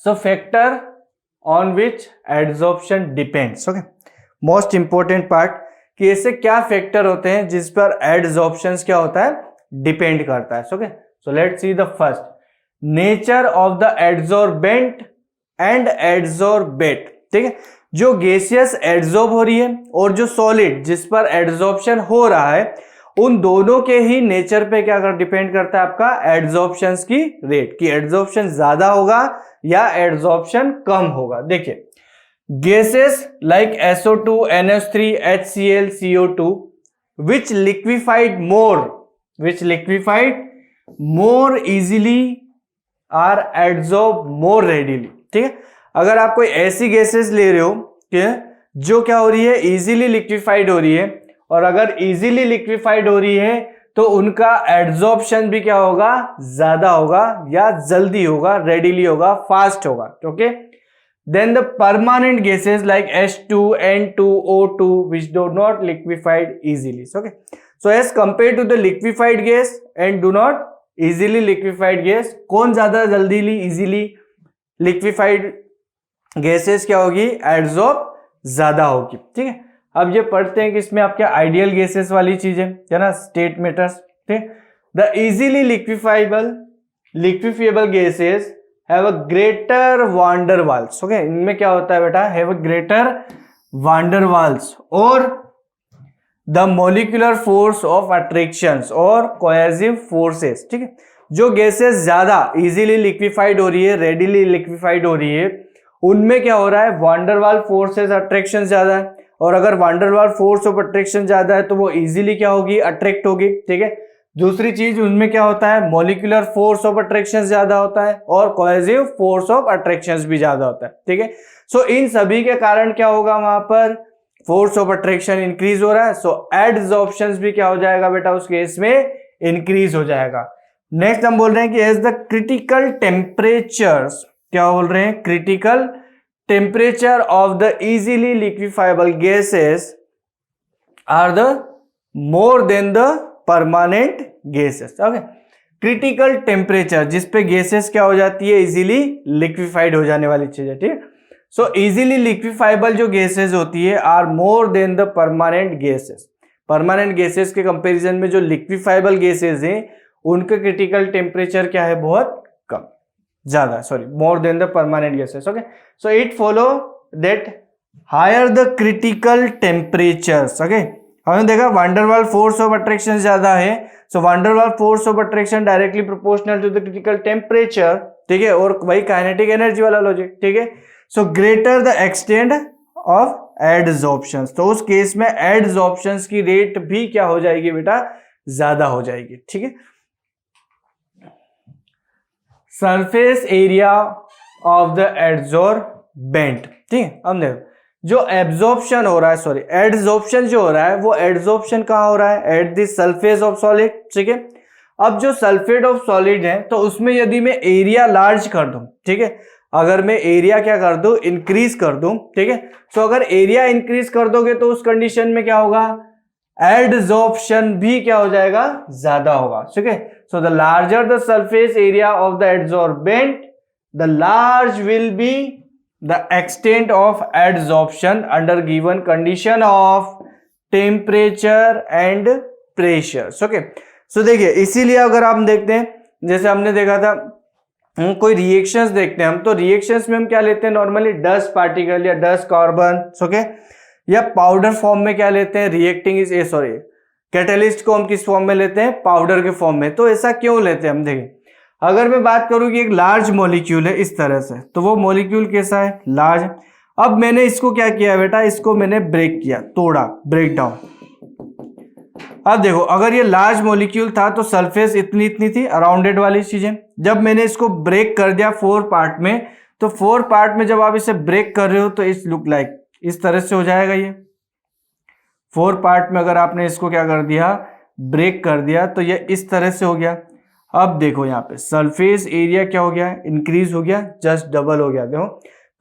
So factor on which adsorption depends. Okay, most important part कि ऐसे क्या factor होते हैं जिस पर एड्सॉर्प्शन क्या होता है, डिपेंड करता है। Okay, so let's see the first, nature of the adsorbent and adsorbate. ठीक है, जो गैसियस एड्सॉर्ब हो रही है और जो सॉलिड जिस पर एड्सॉर्प्शन हो रहा है, उन दोनों के ही नेचर पे क्या डिपेंड करता है आपका एड्सॉर्प्शन की रेट, कि एड्सॉर्प्शन ज्यादा होगा या एड्सॉर्प्शन कम होगा। देखिए, gases like SO2, NH3, HCl, CO2 which liquefied more easily are adsorbed more readily। ठीक है, अगर आप कोई ऐसी गैसेस ले रहे हो कि जो क्या हो रही है, इजीली लिक्विफाइड हो रही है, और अगर इजीली लिक्विफाइड हो रही है तो उनका एड्सॉर्प्शन भी क्या होगा, ज्यादा होगा या जल्दी होगा, रेडिली होगा, फास्ट होगा। Okay, then the permanent gases like H2, N2, O2 which do not liquefied easily। Okay, so as compared to the liquefied gas and do not easily liquefied gas, कौन ज्यादा जल्दी इजीली लिक्विफाइड गैसेस क्या होगी, adsorb ज्यादा होगी। ठीक है, अब ये पढ़ते हैं कि इसमें आपके आइडियल गैसेस वाली चीजें है ना, स्टेट मैटर्स। ठीक, the easily liquefiable gases have a greater van der Waals. Okay, इनमें क्या होता है बेटा, have a greater van der Waals और the molecular force of attractions और कोएसिव फोर्सेस। ठीक है, जो गैसेस ज्यादा इजीली लिक्विफाइड हो रही है, रेडिली लिक्विफाइड हो रही है, उनमें क्या हो रहा है, वांडरवाल फोर्सेस अट्रैक्शन ज्यादा है, और अगर वांडरवाल फोर्स ऑफ अट्रैक्शन ज्यादा है तो वो इजीली क्या होगी, अट्रैक्ट होगी। ठीक है, दूसरी चीज उनमें क्या होता है, मॉलिक्यूलर फोर्स ऑफ अट्रैक्शन ज्यादा होता है और कोएसिव फोर्स ऑफ अट्रैक्शन भी ज्यादा होता है। ठीक है, सो इन सभी के कारण क्या होगा, वहां पर फोर्स ऑफ अट्रैक्शन इंक्रीज हो रहा है, सो एड्सॉर्प्शन भी क्या हो जाएगा बेटा, उस केस में इंक्रीज हो जाएगा। नेक्स्ट हम बोल रहे हैं कि एज द क्रिटिकल टेम्परेचर्स, क्या बोल रहे हैं, critical temperature of the easily liquefiable gases are the more than the permanent gases. Okay, critical temperature जिस पे गैसेस क्या हो जाती है, इजीली लिक्विफाइड हो जाने वाली चीज है। ठीक, सो इजीली लिक्विफाइबल जो गैसेस होती है are more than the permanent gases. Permanent gases के कंपैरिजन में जो लिक्विफाइबल गैसेस हैं उनका क्रिटिकल टेम्परेचर क्या है, बहुत कम, ज्यादा, sorry, more than the permanent gases. Okay, so it follow that higher the critical temperatures. Okay, हमने देखा वांडरवाल फोर्स ऑफ अट्रैक्शन ज्यादा है, so van der Waals force of attraction directly proportional to the critical temperature. ठीक है, और वही kinetic energy वाला logic. ठीक है, so greater the extent of adsorption, तो उस केस में एड्सॉर्प्शन की रेट भी क्या हो जाएगी बेटा, ज्यादा हो जाएगी। ठीक है, surface area of the adsorbent. ठीक है, अब देखो जो एब्जॉर्प्शन हो रहा है, सॉरी एड्सॉर्प्शन जो हो रहा है, वो एड्सॉर्प्शन कहां हो रहा है, at the surface of solid. ठीक है, अब जो सल्फेट ऑफ सॉलिड है तो उसमें यदि मैं एरिया लार्ज कर दूं, ठीक है, अगर मैं एरिया क्या कर दूं, इंक्रीज कर दूं। ठीक है, सो अगर एरिया इंक्रीज कर दोगे तो उस कंडीशन में क्या होगा, एड्सॉर्प्शन भी क्या हो जाएगा, ज्यादा होगा। ठीक है, so the larger the surface area of the adsorbent, the large will be the extent of adsorption under given condition of temperature and pressure। Okay, so देखिए, इसीलिए अगर आप देखते हैं, जैसे हमने देखा था कोई रिएक्शंस देखते हैं हम, तो रिएक्शंस में हम क्या लेते हैं, नॉर्मली डस्ट पार्टिकल या डस्ट कार्बन। ओके, या पाउडर फॉर्म में क्या लेते हैं, रिएक्टिंग इज सॉरी कैटलिस्ट को हम किस फॉर्म में लेते हैं, पाउडर के फॉर्म में। तो ऐसा क्यों लेते हैं हम, देखें, अगर मैं बात करूं कि एक लार्ज मॉलिक्यूल है इस तरह से, तो वो मॉलिक्यूल कैसा है, लार्ज। अब मैंने इसको क्या किया बेटा, इसको मैंने ब्रेक किया, तोड़ा, ब्रेक डाउन। अब देखो, अगर ये लार्ज मॉलिक्यूल था तो सरफेस इतनी इतनी थी, अराउंडेड वाली चीजें। जब मैंने इसको ब्रेक कर दिया 4 पार्ट में, तो 4 पार्ट में जब आप इसे ब्रेक कर रहे हो तो इस लुक लाइक इस तरह से हो जाएगा। ये 4 पार्ट में अगर आपने इसको क्या कर दिया, ब्रेक कर दिया, तो ये इस तरह से हो गया। अब देखो यहाँ पे सरफेस एरिया क्या हो गया, इंक्रीज हो गया, जस्ट डबल हो गया। देखो,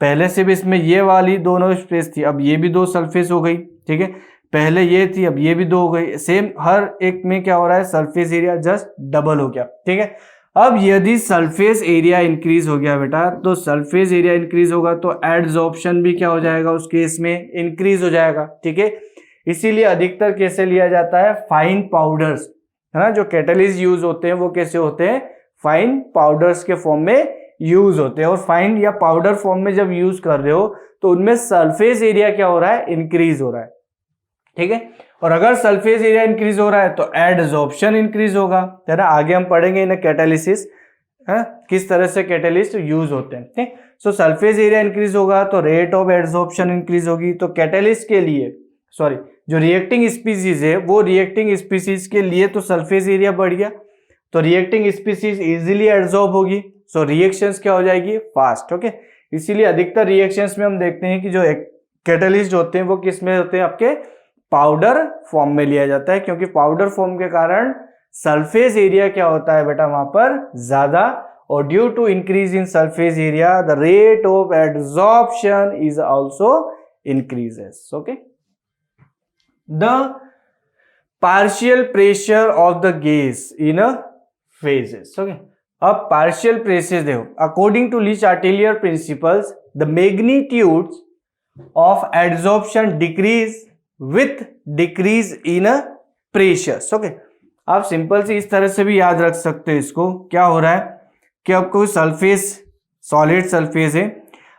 पहले से भी इसमें ये वाली दोनों स्पेस थी, अब ये भी 2 सरफेस हो गई। ठीक है, पहले ये थी, अब ये भी 2 हो गई। सेम हर एक में क्या हो रहा है, सरफेस एरिया जस्ट डबल हो गया। ठीक है, अब यदि सरफेस एरिया इंक्रीज हो गया बेटा, तो सरफेस एरिया इंक्रीज होगा तो एडजॉर्प्शन भी क्या हो जाएगा उस केस में, इंक्रीज हो जाएगा। ठीक है, इसीलिए अधिकतर कैसे लिया जाता है, फाइन पाउडर्स, है ना, जो कैटलिस्ट यूज होते हैं वो कैसे होते हैं, फाइन पाउडर्स के फॉर्म में यूज होते हैं। और फाइन या पाउडर फॉर्म में जब यूज कर रहे हो तो उनमें सरफेस एरिया क्या हो रहा है, इंक्रीज हो रहा है। ठीक है, और अगर सरफेस एरिया इंक्रीज हो रहा है तो एडजॉर्प्शन इंक्रीज होगा, है ना। आगे हम पढ़ेंगे इन कैटालिसिस, है, किस तरह से कैटालिस्ट यूज होते हैं। ठीक, सो सरफेस एरिया इंक्रीज होगा तो रेट ऑफ एडजॉर्प्शन इंक्रीज होगी। तो कैटालिस्ट के लिए, सॉरी, जो रिएक्टिंग स्पीसीज है वो रिएक्टिंग स्पीसीज के लिए तो सरफेस एरिया बढ़ गया, तो रिएक्टिंग स्पीसीज इजीली एडजॉर्ब होगी, सो रिएक्शंस क्या हो जाएगी, फास्ट। ओके, इसीलिए अधिकतर रिएक्शंस में हम देखते हैं कि जो कैटालिस्ट होते हैं वो किस में होते हैं, आपके पाउडर फॉर्म में लिया जाता है, क्योंकि पाउडर फॉर्म के कारण सरफेस एरिया क्या होता है बेटा वहां पर ज्यादा, और due to increase in surface area the rate of adsorption is also increases. Okay, the partial pressure of the gas in phases। Okay, अब पार्शियल प्रेशर देखो, according to Le Chatelier principles the magnitudes of adsorption decrease with decrease in pressure. Okay, आप simple से इस तरह से भी याद रख सकते हो इसको। क्या हो रहा है कि अब कोई सरफेस, सॉलिड सरफेस है,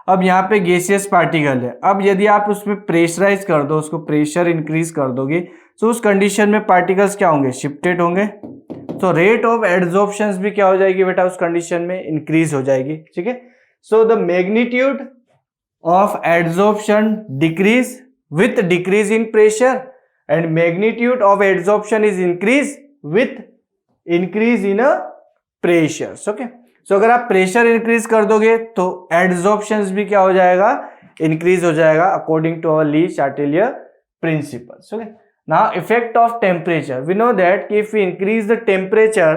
अब यहाँ पे गैसियस पार्टिकल है, अब यदि आप उसमें प्रेशराइज कर दो, उसको प्रेशर इंक्रीज कर दोगे तो उस कंडीशन में पार्टिकल्स क्या होंगे, शिफ्टेड होंगे, तो रेट ऑफ एडजॉर्प्शन भी क्या हो जाएगी बेटा उस कंडीशन में, इंक्रीज हो जाएगी। ठीक है, so the magnitude of adsorption decrease with decrease in pressure and magnitude of adsorption is increase with increase in a pressure। Okay, so अगर आप प्रेशर इंक्रीज कर दोगे तो एडजॉर्प्शन भी क्या हो जाएगा, इंक्रीज हो जाएगा, according to our Le Chatelier principles. Okay, now effect of temperature, we know that if we increase the temperature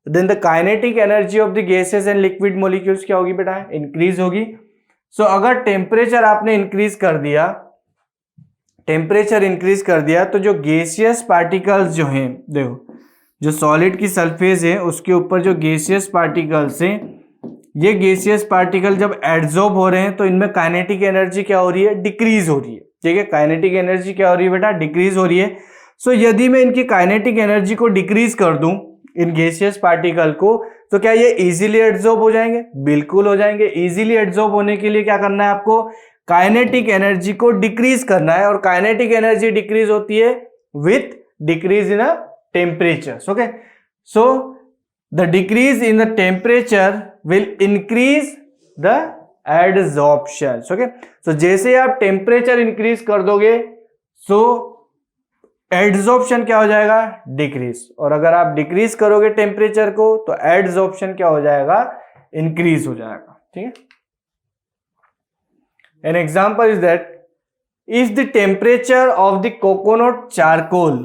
then the kinetic energy of the gases and liquid molecules क्या होगी बेटा, इंक्रीज होगी। सो अगर टेम्परेचर आपने increase कर दिया, temperature increase कर दिया, तो जो गैसियस पार्टिकल्स जो हैं, देखो जो सॉलिड की सरफेस है उसके ऊपर जो गैसियस पार्टिकल्स हैं, ये गैसियस पार्टिकल जब एडजॉर्ब हो रहे हैं तो इनमें काइनेटिक एनर्जी क्या हो रही है, डिक्रीज हो रही है। ठीक है, काइनेटिक एनर्जी क्या हो रही है बेटा, डिक्रीज हो रही है। सो यदि मैं इनकी काइनेटिक एनर्जी को डिक्रीज कर दूं, इन गैसियस पार्टिकल को, तो क्या ये इजीली एडजॉर्ब हो जाएंगे, बिल्कुल हो जाएंगे। इजीली एडजॉर्ब होने के लिए क्या करना है आपको, काइनेटिक एनर्जी को डिक्रीज करना है, और काइनेटिक एनर्जी डिक्रीज होती है with decrease in temperature. Okay, so the decrease in the temperature will increase the adsorption. Okay, so जैसे आप टेम्परेचर इंक्रीज कर दोगे सो एडजॉर्प्शन क्या हो जाएगा, डिक्रीज, और अगर आप डिक्रीज करोगे टेम्परेचर को तो एडजॉर्प्शन क्या हो जाएगा, इंक्रीज हो जाएगा। ठीक है, an example is that if the temperature of the coconut charcoal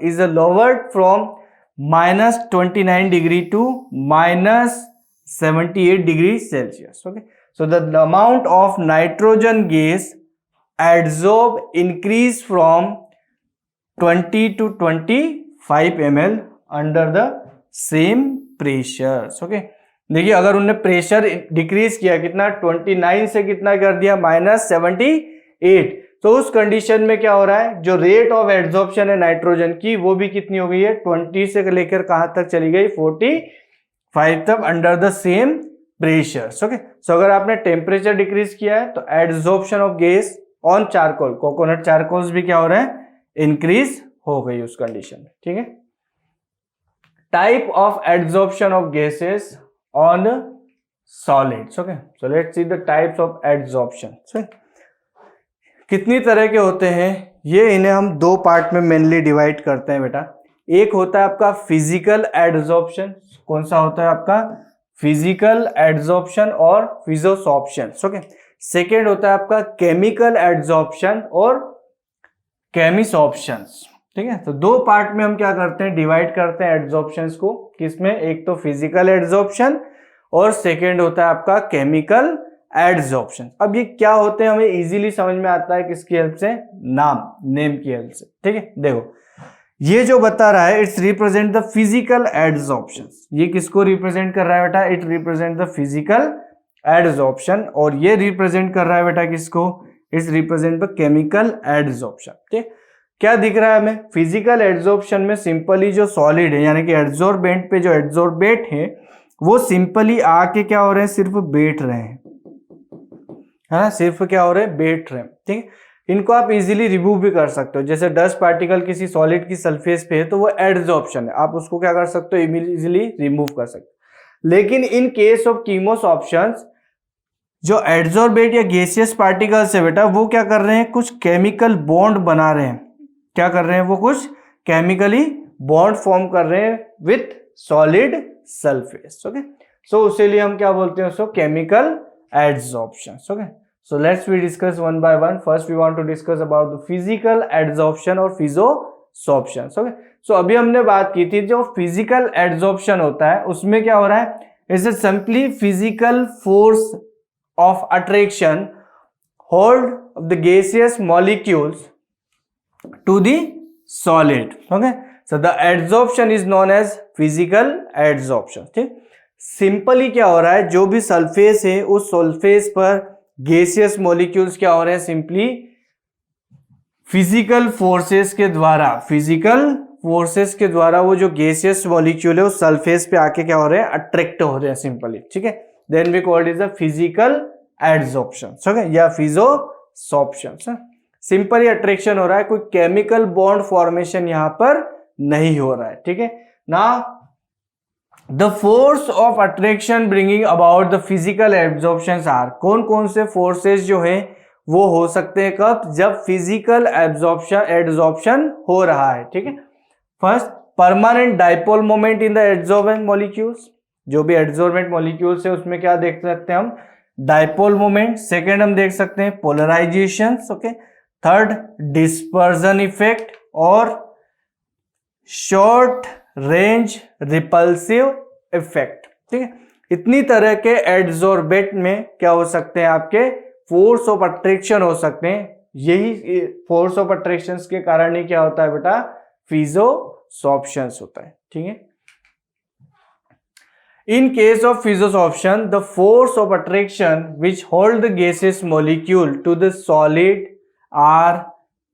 is lowered from -29 degree to -78 degrees Celsius, okay, so the amount of nitrogen gas adsorbed increase from 20 to 25 ml under the same pressure। okay, देखिए अगर उन्होंने pressure decrease किया, कितना, 29 से कितना कर दिया, -78, तो उस कंडीशन में क्या हो रहा है, जो रेट ऑफ एडजॉर्प्शन है नाइट्रोजन की वो भी कितनी हो गई है, 20 से लेकर कहां तक चली गई, 45 तक, under the same pressure. Okay, so अगर आपने टेम्परेचर डिक्रीज किया है तो adsorption of gas on charcoal, coconut charcoals भी क्या हो रहा है, इंक्रीज हो गई उस कंडीशन में। ठीक है, type of adsorption of gases on solids। okay, so let's see the types of adsorption। कितनी तरह के होते हैं ये, इन्हें हम दो पार्ट में मेनली डिवाइड करते हैं बेटा। एक होता है आपका फिजिकल एडजॉर्प्शन, कौन सा होता है आपका, फिजिकल एडजॉर्प्शन और फिजियोसॉर्प्शन। ओके, सेकेंड होता है आपका केमिकल एडजॉर्प्शन और केमिसॉर्प्शन। ठीक है, तो दो पार्ट में हम क्या करते हैं, डिवाइड करते हैं एडजॉर्प्शंस को, किसमें, एक तो फिजिकल एडजॉर्प्शन और सेकेंड होता है आपका केमिकल एडजॉर्प्शन। अब ये क्या होते हैं हमें इजीली समझ में आता है किसकी हेल्प से, नेम की हेल्प से। ठीक है, देखो ये जो बता रहा है it's represent the physical adsorption, ये किसको रिप्रेजेंट कर रहा है बेटा, it represent the physical adsorption, और ये रिप्रेजेंट कर रहा है बेटा किसको, it's represent the chemical adsorption. ठीक, क्या दिख रहा है हमें, फिजिकल एडजॉर्प्शन में सिंपली जो सॉलिड है यानी कि एडजॉर्बेंट पे जो एडजॉर्बेट है वो सिंपली आके क्या हो रहे हैं, सिर्फ बैठ रहे हैं, है ना, सिर्फ क्या हो रहे हैं, बैठ रहे हैं। ठीक, इनको आप इजीली रिमूव भी कर सकते हो, जैसे डस्ट पार्टिकल किसी सॉलिड की सरफेस पे है तो वो एडजॉर्प्शन है, आप उसको क्या कर सकते हो, इजीली रिमूव कर सकते हो। लेकिन इन केस ऑफ कीमोस ऑप्शंस जो एडजॉर्बेट या गैसियस पार्टिकल्स है बेटा वो क्या कर रहे हैं, कुछ केमिकल बॉन्ड बना रहे हैं, क्या कर रहे हैं, वो कुछ केमिकली बॉन्ड फॉर्म कर रहे हैं विथ सॉलिड सरफेस। ओके, सो उसे लिए हम क्या बोलते हैं, उसको chemical adsorption. Okay, so let's we discuss one by one. First we want to discuss about the physical adsorption और physisorption. Okay, so अभी हमने बात की थी जो physical adsorption होता है उसमें क्या हो रहा है, is it simply physical force of attraction hold of the gaseous molecules to the solid. Okay, so the adsorption is known as physical adsorption. ठीक, सिंपली क्या हो रहा है, जो भी सरफेस है उस सरफेस पर गैसियस मॉलिक्यूल्स क्या हो रहे हैं, सिंपली फिजिकल फोर्सेस के द्वारा, फिजिकल फोर्सेस के द्वारा वो जो गैसियस मॉलिक्यूल है उस सरफेस पे आके क्या हो रहे हैं, अट्रैक्ट हो रहे हैं सिंपली। ठीक है, then we called is the physical adsorption, okay, या फिजियोसॉर्प्शन। सिंपली अट्रैक्शन हो रहा है, कोई केमिकल बॉन्ड फॉर्मेशन यहां पर नहीं हो रहा है। ठीक है, ना the force of attraction bringing about the physical absorption are, कौन कौन से फोर्सेस जो है वो हो सकते हैं, कब, जब फिजिकल एब्जॉर्प्शन हो रहा है। ठीक है, first permanent dipole moment in the adsorbent molecules, जो भी एड्सॉर्बेंट मॉलिक्यूल्स है उसमें क्या देख सकते हैं हम, डाइपोल मोमेंट। सेकेंड हम देख सकते हैं polarization. Okay, third dispersion effect और शॉर्ट रेंज रिपल्सिव इफेक्ट। ठीक है, इतनी तरह के एडजॉर्बेट में क्या हो सकते हैं, आपके फोर्स ऑफ अट्रैक्शन हो सकते हैं। यही फोर्स ऑफ अट्रैक्शन के कारण ही क्या होता है बेटा, फिजियोसॉर्प्शन होता है। ठीक है, in case of physisorption the force of attraction which hold the gases molecule to the solid are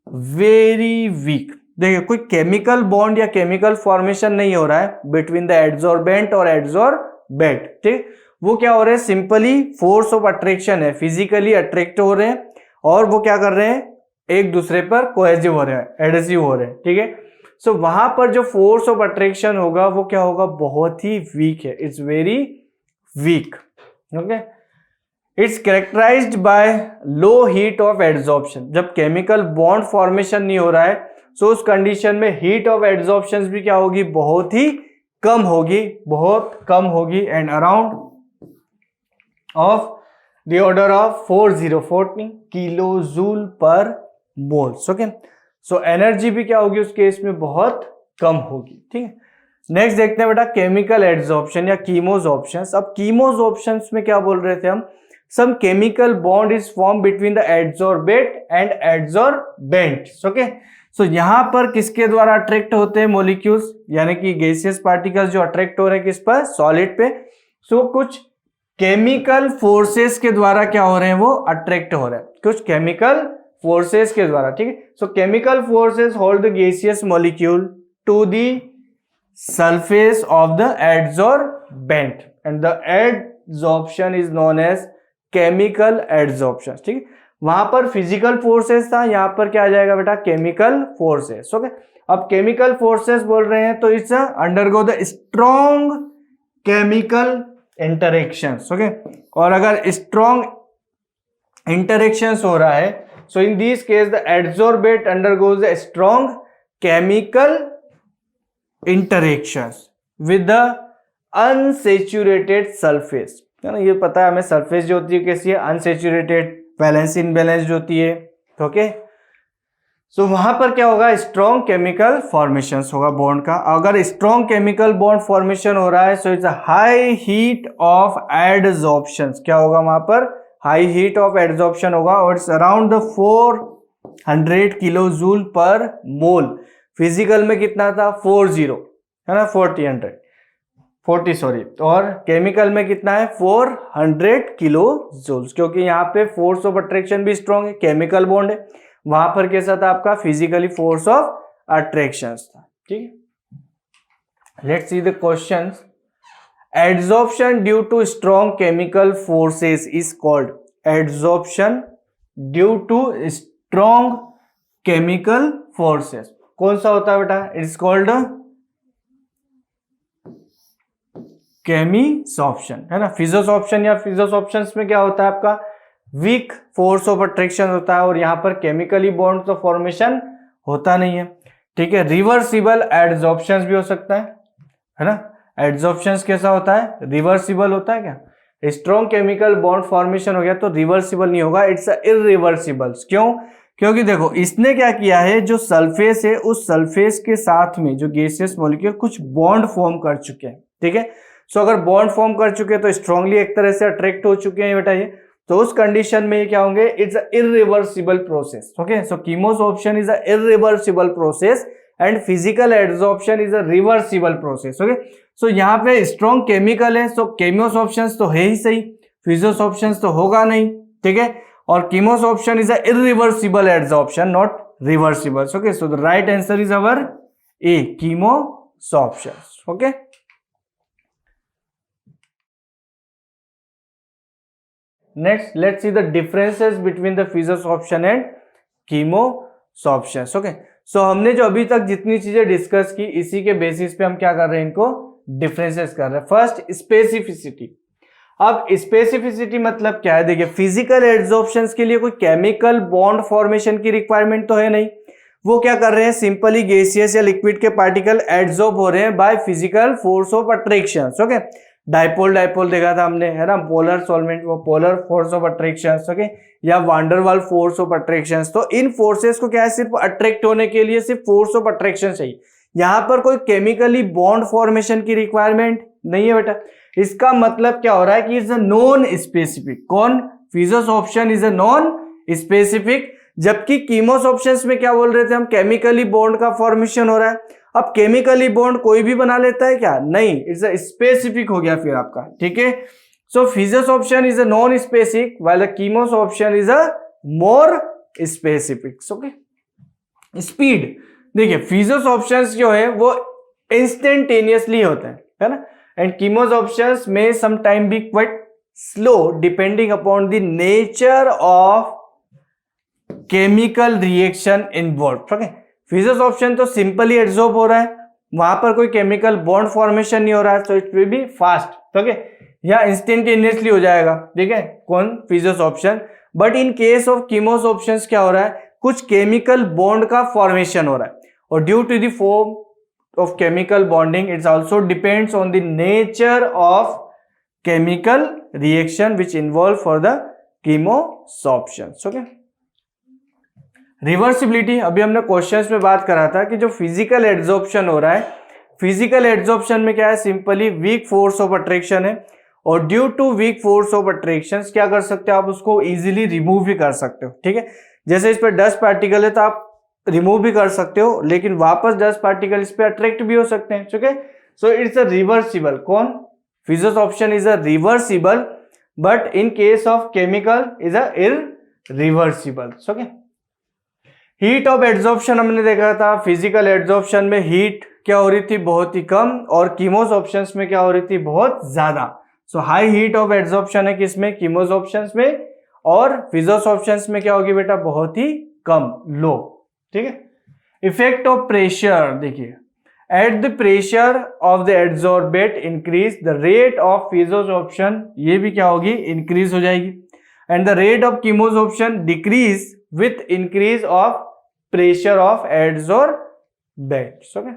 very weak. देखिए, कोई केमिकल बॉन्ड या केमिकल फॉर्मेशन नहीं हो रहा है बिटवीन द एड्सॉर्बेंट और एड्सॉर्बेट। ठीक, वो क्या हो रहे हैं, सिंपली फोर्स ऑफ अट्रैक्शन है, फिजिकली अट्रैक्ट हो रहे हैं और वो क्या कर रहे हैं, एक दूसरे पर कोहेसिव हो रहे हैं, एडहेसिव हो रहे हैं। ठीक है, सो वहां पर जो फोर्स ऑफ अट्रैक्शन होगा वो क्या होगा, बहुत ही वीक है, it's very weak. Okay, it's characterized by low heat of adsorption. जब केमिकल बॉन्ड फॉर्मेशन नहीं हो रहा है सो उस कंडीशन में हीट ऑफ एड्सॉर्प्शन भी क्या होगी, बहुत ही कम होगी, बहुत कम होगी, and around of the order of 4040 kilo joule पर मोल्स। ओके, सो एनर्जी भी क्या होगी उस केस में, बहुत कम होगी। ठीक है, नेक्स्ट देखते हैं बेटा केमिकल एड्सॉर्प्शन या कीमोसॉर्प्शन। अब कीमोसॉर्प्शन में क्या बोल रहे थे हम, some chemical bond is formed between the adsorbate and adsorbent. Okay, so यहां पर किसके द्वारा अट्रैक्ट होते हैं मॉलिक्यूल्स, यानी कि गैसियस पार्टिकल्स जो अट्रैक्ट हो रहे हैं किस पर, सॉलिड पे। सो कुछ केमिकल फोर्सेस के द्वारा क्या हो रहे हैं, वो अट्रैक्ट हो रहे हैं, कुछ केमिकल फोर्सेस के द्वारा। ठीक है, so chemical forces hold the gaseous molecule to the surface of the adsorbent and the adsorption is known as chemical adsorption. ठीक है, वहां पर फिजिकल फोर्सेस था, यहां पर क्या आ जाएगा बेटा, केमिकल फोर्सेस। ओके, अब केमिकल फोर्सेस बोल रहे हैं तो it's undergo the strong chemical interactions. Okay, और अगर स्ट्रॉन्ग इंटरेक्शंस हो रहा है so in this case the adsorbate undergoes the strong chemical interactions with the unsaturated surface. है ना, ये पता है हमें, सरफेस जो होती है कैसी है, अनसेचुरेटेड, वैलेंस इनबैलेंस जो होती है। ओके, सो वहां पर क्या होगा, स्ट्रॉन्ग केमिकल फॉर्मेशन होगा बॉन्ड का। अगर स्ट्रॉन्ग केमिकल बॉन्ड फॉर्मेशन हो रहा है so it's high heat of adsorption. क्या होगा वहां पर, हाई हीट ऑफ एडसॉर्प्शन होगा और it's around the 400 kilo joule पर मोल। फिजिकल में कितना था 40 है ना, 40 सॉरी, और केमिकल में कितना है 400 किलो जूल्स, क्योंकि यहाँ पे फोर्स ऑफ अट्रैक्शन भी स्ट्रॉन्ग है, केमिकल बॉन्ड है, वहां पर कैसा था आपका फिजिकली फोर्स ऑफ अट्रैक्शन था। ठीक है, let's see the questions. Adsorption due to strong chemical forces is called, adsorption due to strong chemical forces कौन सा होता है बेटा, इट्स कॉल्ड केमिसॉर्प्शन, है ना। फिजिसॉर्प्शन या फिजिसॉर्प्शंस में क्या होता है आपका वीक फोर्स ऑफ अट्रैक्शन होता है, और यहां पर केमिकली बॉन्ड तो फॉर्मेशन होता नहीं है। ठीक है, रिवर्सिबल एड्सॉर्प्शंस भी हो सकता है ना। एड्सॉर्प्शंस कैसा होता है, रिवर्सिबल होता है क्या, स्ट्रॉन्ग केमिकल बॉन्ड फॉर्मेशन हो गया तो रिवर्सिबल नहीं होगा, इट्स इररिवर्सिबल। क्यों, क्योंकि देखो इसने क्या किया है, जो सल्फेस है उस सल्फेस के साथ में जो गैसियस मॉलिक्यूल कुछ बॉन्ड फॉर्म कर चुके हैं। ठीक है, सो अगर बॉन्ड फॉर्म कर चुके हैं तो स्ट्रांगली एक तरह से अट्रैक्ट हो चुके हैं बेटा ये, तो उस कंडीशन में ये क्या होंगे, it's a irreversible process. Okay, so chemisorption is a irreversible process and physical adsorption is a reversible process. Okay, so यहाँ पे स्ट्रॉन्ग केमिकल है, सो केमियोसॉर्प्शंस तो है ही सही, फिजियोसॉर्प्शंस तो होगा नहीं। ठीक है, और chemisorption is a irreversible adsorption, not reversible. Okay, so the right answer is our A, chemisorptions. Okay, next let's see the differences between the physisorption and chemisorption. Okay, so हमने जो अभी तक जितनी चीजें डिस्कस की इसी के बेसिस पे हम क्या कर रहे हैं, इनको डिफरेंसेस कर रहे हैं। First specificity. अब स्पेसिफिसिटी मतलब क्या है, देखिए फिजिकल एड्सॉर्प्शंस के लिए कोई केमिकल बॉन्ड फॉर्मेशन की रिक्वायरमेंट तो है नहीं, वो क्या कर रहे हैं, सिंपली गैसियस या लिक्विड के पार्टिकल एड्सॉर्ब हो रहे हैं by physical force of attraction. Okay, dipole dipole देखा था हमने, है ना, पोलर सॉल्वेंट, वो polar force of attraction. Okay, या वांडरवाल फोर्स ऑफ अट्रैक्शन। तो इन फोर्सेस को क्या है, सिर्फ अट्रैक्ट होने के लिए सिर्फ फोर्स ऑफ अट्रैक्शन चाहिए, यहां पर कोई केमिकली बॉन्ड फॉर्मेशन की रिक्वायरमेंट नहीं है बेटा। इसका मतलब क्या हो रहा है कि इज अ नॉन स्पेसिफिक। कौन, physisorption is a non specific, जबकि कीमोसॉर्प्शंस में क्या बोल रहे थे हम, केमिकली बॉन्ड का फॉर्मेशन हो रहा है। अब केमिकली बॉन्ड कोई भी बना लेता है क्या, नहीं, इट्स अ स्पेसिफिक हो गया फिर आपका। ठीक है, so physisorption is a non specific while the chemisorption is a more specific. Okay, speed, देखिए फिजियोसॉर्प्शंस जो है वो इंस्टेंटेनियसली होते हैं, है ना, एंड कीमोसॉर्प्शंस में some time be quite slow depending upon the nature of chemical reaction involve. Okay, physisorption तो सिंपली एड्सॉर्ब हो रहा है, वहां पर कोई केमिकल बॉन्ड फॉर्मेशन नहीं हो रहा है, तो it will be fast. Okay, या इंस्टेंटेनियसली हो जाएगा। ठीक है, कौन, फिजियोसॉर्प्शन। बट इन केस ऑफ कीमोसॉर्प्शंस क्या हो रहा है, कुछ केमिकल बॉन्ड का फॉर्मेशन हो रहा है, और due to the form of chemical bonding it also depends on the nature of chemical reaction which involve for the chemosorptions. okay, reversibility, अभी हमने क्वेश्चंस में बात करा था कि जो फिजिकल एड्सॉर्प्शन हो रहा है, फिजिकल एड्सॉर्प्शन में क्या है, simply weak force of attraction है, और due to weak force of attraction क्या कर सकते हो आप, उसको इजीली रिमूव भी कर सकते हो। ठीक है, जैसे इस पर डस्ट पार्टिकल है तो आप रिमूव भी कर सकते हो, लेकिन वापस डस्ट पार्टिकल इस पे अट्रैक्ट भी हो सकते हैं। ठीक है, सो इट्स अ रिवर्सिबल। कौन, physisorption is a reversible, but in case of chemical is a irreversible. Okay, heat of adsorption हमने देखा था, फिजिकल एड्सॉर्प्शन में हीट क्या हो रही थी, बहुत ही कम, और कीमोसॉर्प्शंस में क्या हो रही थी, बहुत ज्यादा। सो हाई हीट ऑफ एड्सॉर्प्शन है किसमें, कीमोसॉर्प्शंस में, और फिजियोसॉर्प्शंस में क्या होगी बेटा, बहुत ही कम, लो। ठीक है, इफेक्ट ऑफ प्रेशर, देखिए at the pressure of the adsorbate increase the rate of physisorption, ये भी क्या होगी, इंक्रीज हो जाएगी, and the rate of chemisorption decrease with increase of pressure of adsorbate. Okay,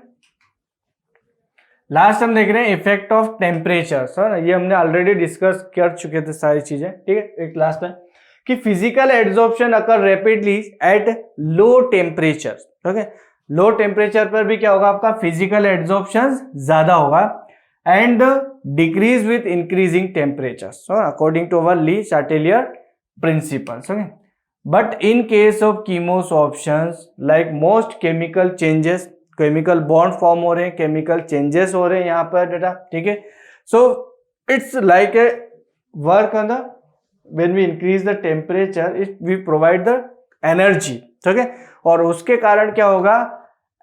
last हम देख रहे हैं इफेक्ट ऑफ टेम्परेचर। सर ये हमने ऑलरेडी डिस्कस कर चुके थे सारी चीजें। ठीक है, एक लास्ट है कि physical adsorption occur rapidly at low temperature. Okay, low temperature पर भी क्या होगा आपका, फिजिकल एड्सॉर्प्शन ज्यादा होगा, and decrease with increasing temperature according to our Le Chatelier principles. Okay, but in case of chemisorptions like most chemical changes chemical bond form हो रहे हैं, केमिकल चेंजेस हो रहे हैं यहाँ पर डेटा, ठीक है। So it's like a work on the when we increase the temperature it we provide the energy, ठीक है। और उसके कारण क्या होगा,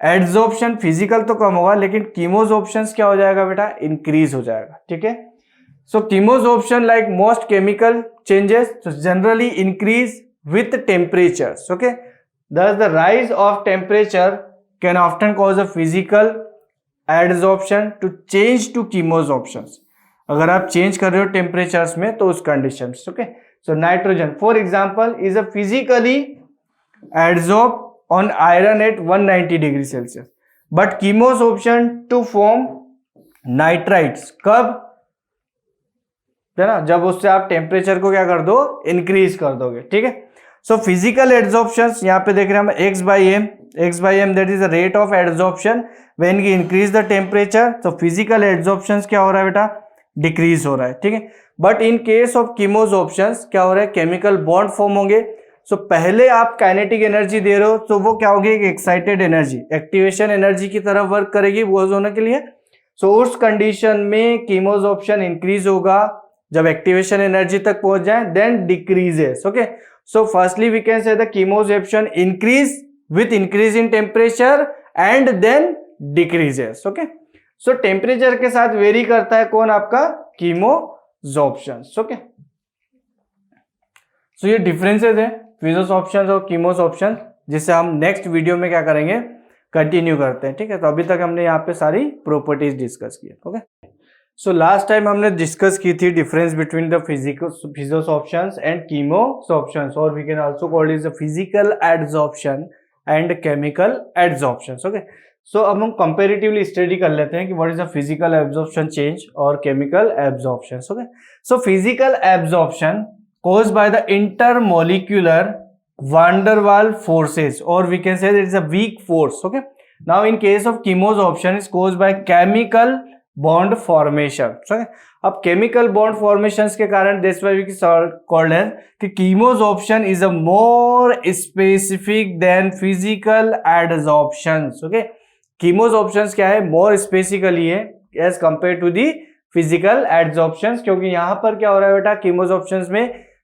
एड्सॉर्प्शन फिजिकल तो कम होगा लेकिन कीमोसॉर्प्शन क्या हो जाएगा बेटा, इंक्रीज हो जाएगा, ठीक है। So chemisorption like most chemical changes generally increase with temperatures, okay. Thus the rise of temperature can often cause a physical adsorption to change to chemosorptions. अगर आप चेंज कर रहे हो टेम्परेचर्स में तो उस condition, okay. So nitrogen for example is a physically adsorb on iron at 190 degree Celsius, but chemosorption to form nitrites कब, है ना, जब उससे आप टेम्परेचर को क्या कर दो, इंक्रीज कर दोगे, ठीक है। सो फिजिकल एड्सॉर्प्शन यहाँ पे देख रहे हैं हम x by m that is the rate of adsorption when we increase the temperature. तो फिजिकल एड्सॉर्प्शन क्या हो रहा है बेटा, डिक्रीज हो रहा है, ठीक है। बट इन केस ऑफ कीमोसॉर्प्शन क्या हो रहा है, केमिकल बॉन्ड फॉर्म होंगे। सो पहले आप काइनेटिक एनर्जी दे रहे हो तो वो क्या होगी, एक एक्साइटेड एनर्जी, एक्टिवेशन एनर्जी की तरफ वर्क करेगी वो होने के लिए। सो उस कंडीशन में कीमोसॉर्प्शन इंक्रीज होगा जब एक्टिवेशन एनर्जी तक पहुंच जाए, then decreases, okay. So firstly we can say the chemosorption increase with increase in temperature and then decreases, okay. So temperature के साथ वेरी करता है कौन, आपका chemosorption, okay. So ये differences है physosorption और chemosorption, जिससे हम नेक्स्ट वीडियो में क्या करेंगे, कंटिन्यू करते हैं, ठीक है। तो अभी तक हमने यहाँ पे सारी प्रॉपर्टीज डिस्कस की, ओके। सो लास्ट टाइम हमने डिस्कस की थी difference between the physisorptions and chemisorptions, और we can also call it the physical adsorption and chemical adsorptions, okay. So अब हम कंपैरेटिवली स्टडी कर लेते हैं कि what is the physical absorption change और chemical absorptions, okay. So physical absorption caused by the intermolecular van der Waals forces, or we can say that it's a weak force, okay. Now in case of chemosorption is caused by chemical bond formation, okay. अब chemical bond formations के कारण that's why we called as कि chemosorption is a more specific than physical adsorptions, okay. chemosorptions क्या है, more specifically है as compared to the physical adsorptions, क्योंकि यहाँ पर क्या हो रहा है बेटा, chemosorptions में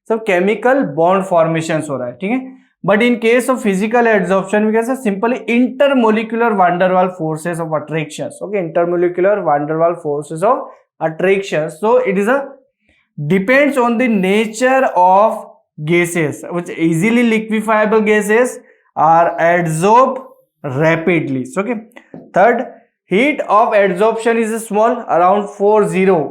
सब केमिकल बॉन्ड फॉर्मेशन हो रहा है, ठीक है। But in case of physical adsorption we can say simply intermolecular van der Waals forces of attraction, okay. Intermolecular van der Waals forces of attraction, so it is a depends on the nature of gases which easily liquefiable gases are adsorbed rapidly, okay. Third, heat of adsorption is small, around 40,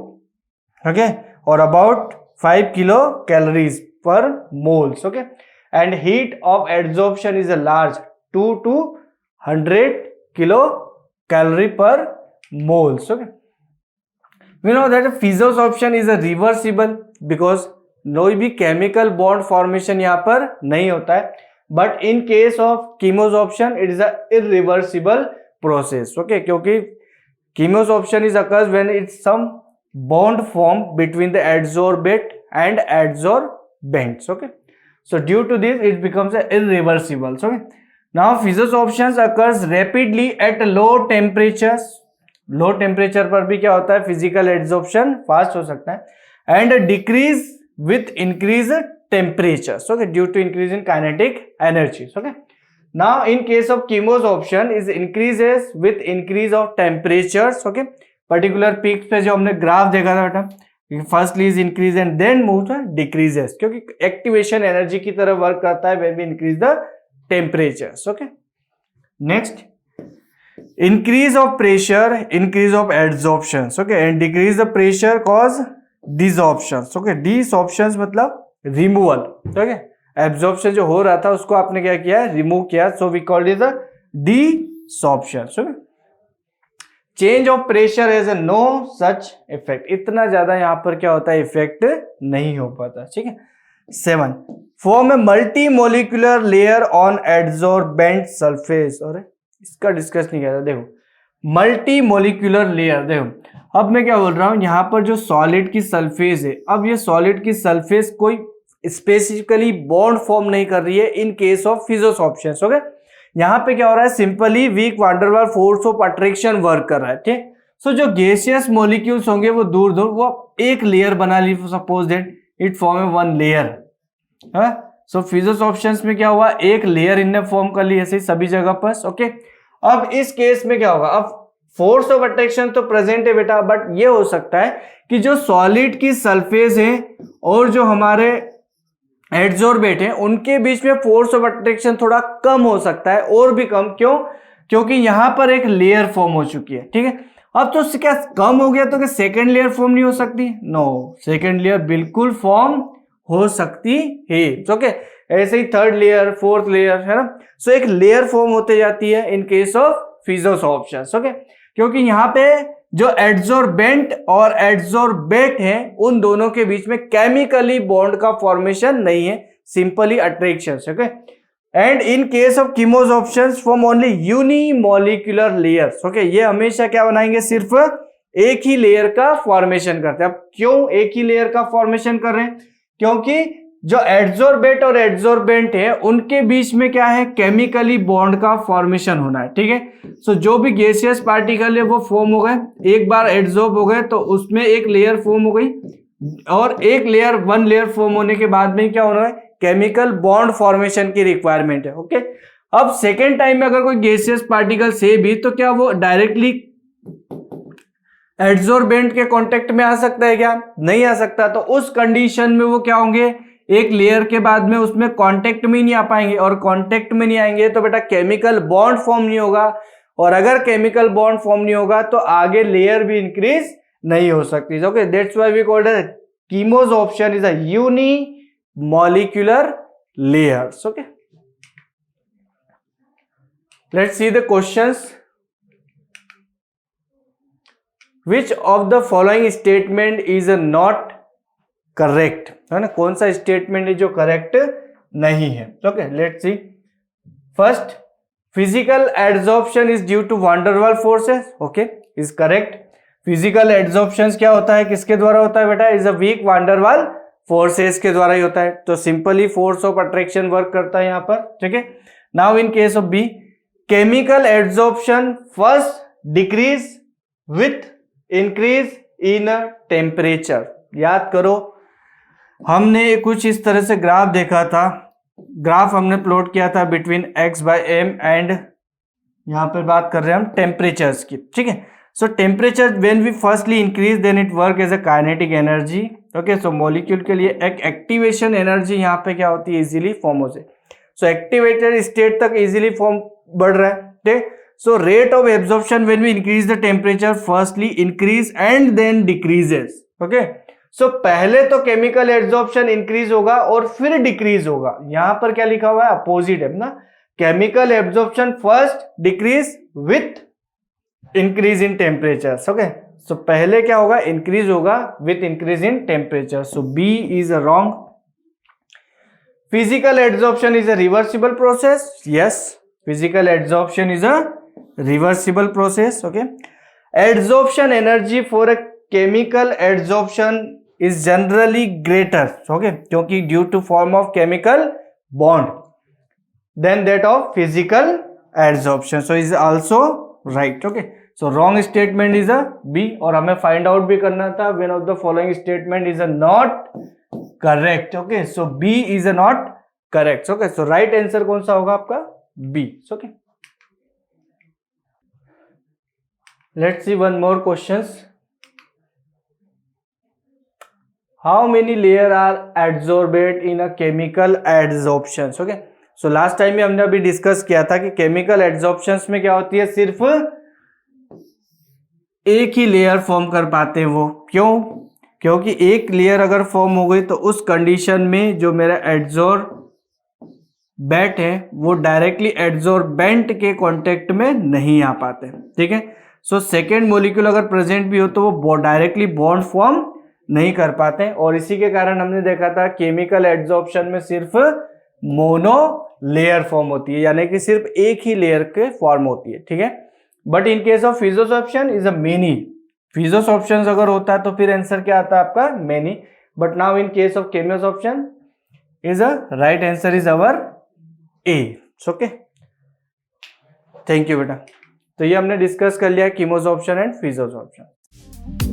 okay, or about 5 kilocalories per moles, okay. And heat of adsorption is a large, 2 to 100 kilocalorie per moles, okay. We know that physosorption is a reversible because कोई भी chemical bond formation यहाँ पर नहीं होता है, but in case of chemisorption it is a irreversible process, okay. क्योंकि chemisorption is occurs when it's some bond formed between the adsorbate and adsorbents, okay. So due to this it becomes irreversible, okay. Now physosorption occurs rapidly at low temperatures, low temperature पर भी क्या होता है, physical adsorption fast हो सकता है, and decrease with increase temperatures, okay, due to increase in kinetic energies, okay. Now in case of chemosorption is increases with increase of temperatures, okay. Particular peak पे जो हमने ग्राफ देखा था बेटा, firstly is increase and then move to decreases, क्योंकि activation energy की तरफ work करता है when we increase the temperatures, okay. Next, increase of pressure, increase of adsorptions, okay, and decrease the pressure cause desorptions, okay. Desorptions मतलब removal, okay. Absorption जो हो रहा था उसको आपने क्या किया, रिमूव किया, so we called it the desorptions, okay. Change of pressure has no such effect, इतना ज्यादा यहां पर क्या होता है, इफेक्ट नहीं हो पाता, ठीक है। 7, form a multi molecular layer on adsorbent surface, और इसका डिस्कस नहीं किया था, देखो मल्टी मोलिकुलर लेयर, देखो अब मैं क्या बोल रहा हूं, यहां पर जो सॉलिड की सरफेस है, अब ये सॉलिड की सरफेस कोई स्पेसिफिकली बॉन्ड फॉर्म नहीं कर रही है in case of physisorption, okay. यहाँ पे क्या हो रहा है, simply weak van der Waal force of attraction work कर रहा है, ठीक। सो जो गैसियस मॉलिक्यूल्स होंगे वो दूर दूर वो एक लेयर बना ली, suppose that it form a one layer. So physics options में क्या हुआ, एक लेयर इनने फॉर्म कर ली ऐसे ही सभी जगह पर, ओके। अब इस केस में क्या होगा, अब फोर्स ऑफ अट्रैक्शन तो प्रेजेंट है बेटा, बट ये हो सकता है कि जो सॉलिड की सरफेस है और जो हमारे एडजॉर्बेट है उनके बीच में फोर्स ऑफ अट्रैक्शन थोड़ा कम हो सकता है, और भी कम। क्यों? क्योंकि यहां पर एक लेयर फॉर्म हो चुकी है, ठीक है। अब तो क्या कम हो गया तो क्या सेकेंड लेयर फॉर्म नहीं हो सकती? नो, सेकेंड लेयर बिल्कुल फॉर्म हो सकती है, ओके। ऐसे ही थर्ड लेयर, फोर्थ लेयर, है ना। सो एक लेयर फॉर्म होते जाती है in case of physics options, okay. क्योंकि यहाँ पे जो एडजॉर्बेंट और एडजॉर्बेट है उन दोनों के बीच में केमिकली बॉन्ड का फॉर्मेशन नहीं है, simply attraction, okay. And in case of chemos options form only unimolecular layers, okay. ये हमेशा क्या बनाएंगे, सिर्फ एक ही लेयर का फॉर्मेशन करते हैं। अब क्यों एक ही लेयर का फॉर्मेशन कर रहे हैं? क्योंकि जो एडजॉर्बेट और एडजॉर्बेंट है उनके बीच में क्या है, केमिकली बॉन्ड का फॉर्मेशन होना है, ठीक है। सो जो भी गैसियस पार्टिकल है वो फॉर्म हो गए, एक बार एडजॉर्ब हो गए तो उसमें एक लेयर फॉर्म हो गई, और एक लेयर, वन लेयर फॉर्म होने के बाद में क्या होना है, केमिकल बॉन्ड फॉर्मेशन की रिक्वायरमेंट है, ओके। अब सेकेंड टाइम में अगर कोई गैसियस पार्टिकल से भी, तो क्या वो डायरेक्टली एडजॉर्बेंट के कांटेक्ट में आ सकता है? क्या नहीं आ सकता। तो उस कंडीशन में वो क्या होंगे, एक लेयर के बाद में उसमें कांटेक्ट में ही नहीं आ पाएंगे, और कांटेक्ट में नहीं आएंगे तो बेटा केमिकल बॉन्ड फॉर्म नहीं होगा, और अगर केमिकल बॉन्ड फॉर्म नहीं होगा तो आगे लेयर भी इंक्रीज नहीं हो सकती, okay. That's why we called it chemisorption is a unimolecular layers, okay. Let's see the questions. Which of the following statement is not correct, है ना। कौन सा स्टेटमेंट है जो करेक्ट नहीं है, okay. Let's see. First, physical adsorption is due to van der Waals forces, okay, is correct. Physical adsorption क्या होता है, किसके द्वारा होता है बेटा? Is a week one der Waals forces के द्वारा ही होता है। तो simply force of attraction work करता है यहाँ पर, ठीक है। Now in case of B, chemical adsorption first decrease with increase in temperature. याद करो, हमने कुछ इस तरह से ग्राफ देखा था, ग्राफ हमने प्लॉट किया था between x by m, and यहां पर बात कर रहे हैं हम टेम्परेचर्स की, ठीक है। So temperature when we firstly increase then it work as a kinetic energy, okay. So molecule के लिए एक एक्टिवेशन एनर्जी यहाँ पे क्या होती है, इजीली फॉर्म हो जाए। सो एक्टिवेटेड स्टेट तक इजीली फॉर्म बढ़ रहा है, ठीक। So rate of absorption when we increase the temperature firstly increase and then decreases, okay. So पहले तो chemical absorption increase होगा और फिर decrease होगा। यहां पर क्या लिखा हुआ है, अपोजिट है ना। chemical absorption first decrease with increase in temperature, okay. So पहले क्या होगा, increase होगा with increase in temperature. So B is wrong. Physical adsorption is a reversible process. Yes, physical adsorption is a reversible process, okay. Adsorption energy for a chemical adsorption is generally greater, okay, क्योंकि due to form of chemical bond than that of physical adsorption. So is also right, okay. So wrong statement is a B, और हमें find out भी करना था when of the following statement is a not correct, okay. So B is a not correct, okay. So right answer कौन सा होगा आपका? B, okay. Let's see one more questions. How many layers are adsorbed in a chemical adsorption? Okay. So last time में हमने अभी discuss किया था कि chemical adsorptions में क्या होती है, सिर्फ एक ही लेयर फॉर्म कर पाते हैं वो। क्यों? क्योंकि एक लेयर अगर फॉर्म हो गई तो उस कंडीशन में जो मेरा एडजॉर्बेंट है वो डायरेक्टली एडजॉर्बेंट के कांटेक्ट में नहीं आ पाते, ठीक है। सो सेकेंड मॉलिक्यूल अगर प्रेजेंट भी हो तो वो डायरेक्टली बॉन्ड फॉर्म नहीं कर पाते, और इसी के कारण हमने देखा था केमिकल एड्सॉर्प्शन में सिर्फ मोनो लेयर फॉर्म होती है, यानी कि सिर्फ एक ही लेयर के फॉर्म होती है, ठीक है। But in case of physisorption is a many. Physisorption अगर होता है तो फिर आंसर क्या आता है आपका? Many. But now in case of chemisorption is a right answer is our A, okay. Thank you बेटा। तो ये हमने डिस्कस कर लिया कीमोसॉर्प्शन एंड फिजोसॉर्प्शन।